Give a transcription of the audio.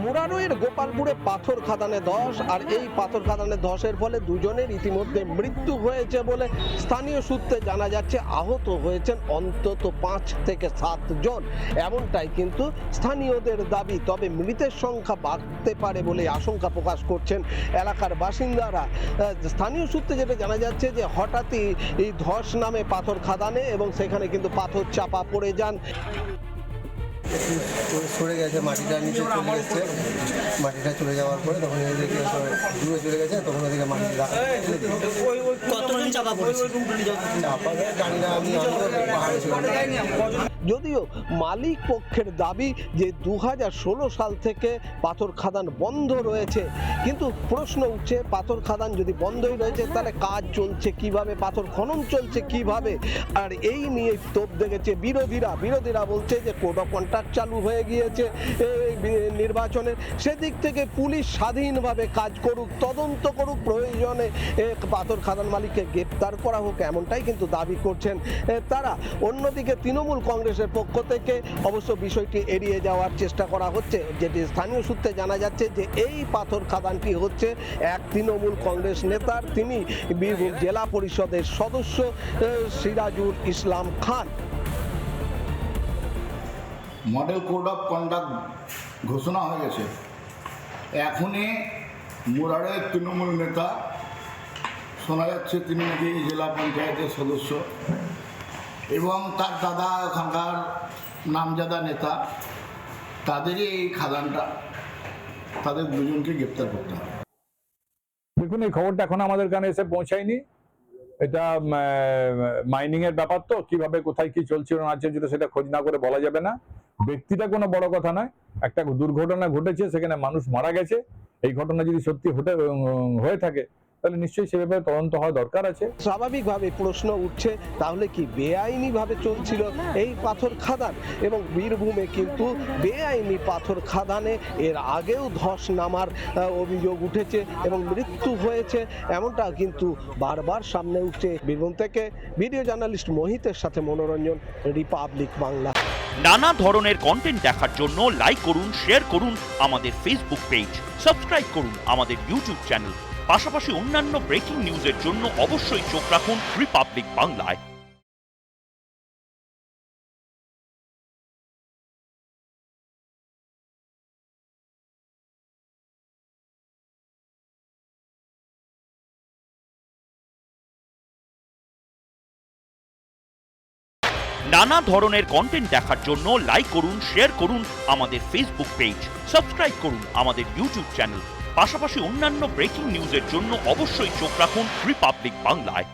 মুরারইয়ের গোপালপুরে পাথর খাদানে ধস, আর এই পাথর খাদানে ধসের ফলে দুজনের ইতিমধ্যে মৃত্যু হয়েছে বলে স্থানীয় সূত্রে জানা যাচ্ছে। আহত হয়েছেন অন্তত 5 থেকে 7 জন, এমনটাই কিন্তু স্থানীয়দের দাবি। তবে মৃতের সংখ্যা বাড়তে পারে বলে আশঙ্কা প্রকাশ করছেন এলাকার বাসিন্দারা। স্থানীয় সূত্রে যেটা জানা যাচ্ছে যে হঠাৎই এই ধস নামে পাথর খাদানে এবং সেখানে কিন্তু পাথর চাপা পড়ে যান। সরে গেছে, মাটিটা নিচে চলে গেছে। মাটিটা চলে যাওয়ার পরে তখন এদিকে দূরে চলে গেছে, তখন ওদিকে মাটি জানি না আমি যদিও মালিক পক্ষের দাবি যে 2016 সাল থেকে পাথর খাদান বন্ধ রয়েছে, কিন্তু প্রশ্ন উঠছে পাথর খাদান যদি বন্ধই রয়েছে তাহলে কাজ চলছে কিভাবে, পাথর খনন চলছে কিভাবে? আর এই নিয়ে তোপ দেখেছে বিরোধীরা বলছে যে কোড অফ কন্ট্রাক্ট চালু হয়ে গিয়েছে নির্বাচনের, সেদিক থেকে পুলিশ স্বাধীনভাবে কাজ করুক, তদন্ত করুক, প্রয়োজনে পাথর খাদান মালিককে গ্রেপ্তার করা হোক, এমনটাই কিন্তু দাবি করছেন তারা। অন্যদিকে তৃণমূল কংগ্রেসের পক্ষ থেকে অবশ্য বিষয়টি এড়িয়ে যাওয়ার চেষ্টা করা হচ্ছে। যেটি স্থানীয় সূত্রে জানা যাচ্ছে যে এই পাথর খাদানটি হচ্ছে এক তৃণমূল কংগ্রেস নেতার, তিনি বীরভূম জেলা পরিষদের সদস্য Sirajul Islam Khan. Model code of conduct ঘোষণা হয়ে গেছে। এখনই মুরারের তৃণমূল নেতা শোনা যাচ্ছে তিনি নাকি জেলা পঞ্চায়েতের সদস্য এবং তার দাদা ওখানকার নামজাদা নেতা, তাদেরই এই খাদানটা, তাদের দুজনকে গ্রেপ্তার করতে হবে। দেখুন, এই খবরটা এখন আমাদের কানে এসে পৌঁছায়নি। এটা মাইনিং এর ব্যাপার, তো কিভাবে কোথায় কি চলছে না চলছিল সেটা খোঁজ না করে বলা যাবে না। ব্যক্তিটা কোনো বড় কথা নয়, একটা দুর্ঘটনা ঘটেছে, সেখানে মানুষ মারা গেছে। এই ঘটনা যদি সত্যি হয়ে থাকে তাহলে নিশ্চয়ই সে ব্যাপারে তদন্ত হওয়া দরকার আছে। স্বাভাবিকভাবে প্রশ্ন উঠছে তাহলে কি বেআইনি ভাবে চলছিল এই পাথর খাদান? এবং বীরভূমে কিন্তু বেআইনি পাথর খাদানে এর আগেও ধস নামার অভিযোগ উঠেছে এবং মৃত্যু হয়েছে, এমনটা কিন্তু বারবার সামনে উঠছে। বীরভূম থেকে ভিডিও জার্নালিস্ট মোহিতের সাথে মনোরঞ্জন, রিপাবলিক বাংলা। নানা ধরনের কন্টেন্ট দেখার জন্য লাইক করুন, শেয়ার করুন আমাদের ফেসবুক পেজ, সাবস্ক্রাইব করুন আমাদের ইউটিউব চ্যানেল। পাশাপাশি অন্যান্য ব্রেকিং নিউজের জন্য অবশ্যই চোখ রাখুন রিপাবলিক বাংলায়। নানা ধরনের কন্টেন্ট দেখার জন্য লাইক করুন, শেয়ার করুন আমাদের ফেসবুক পেজ, সাবস্ক্রাইব করুন আমাদের ইউটিউব চ্যানেল। পাশাপাশি অন্যান্য ব্রেকিং নিউজের জন্য অবশ্যই চোখ রাখুন রিপাবলিক বাংলায়।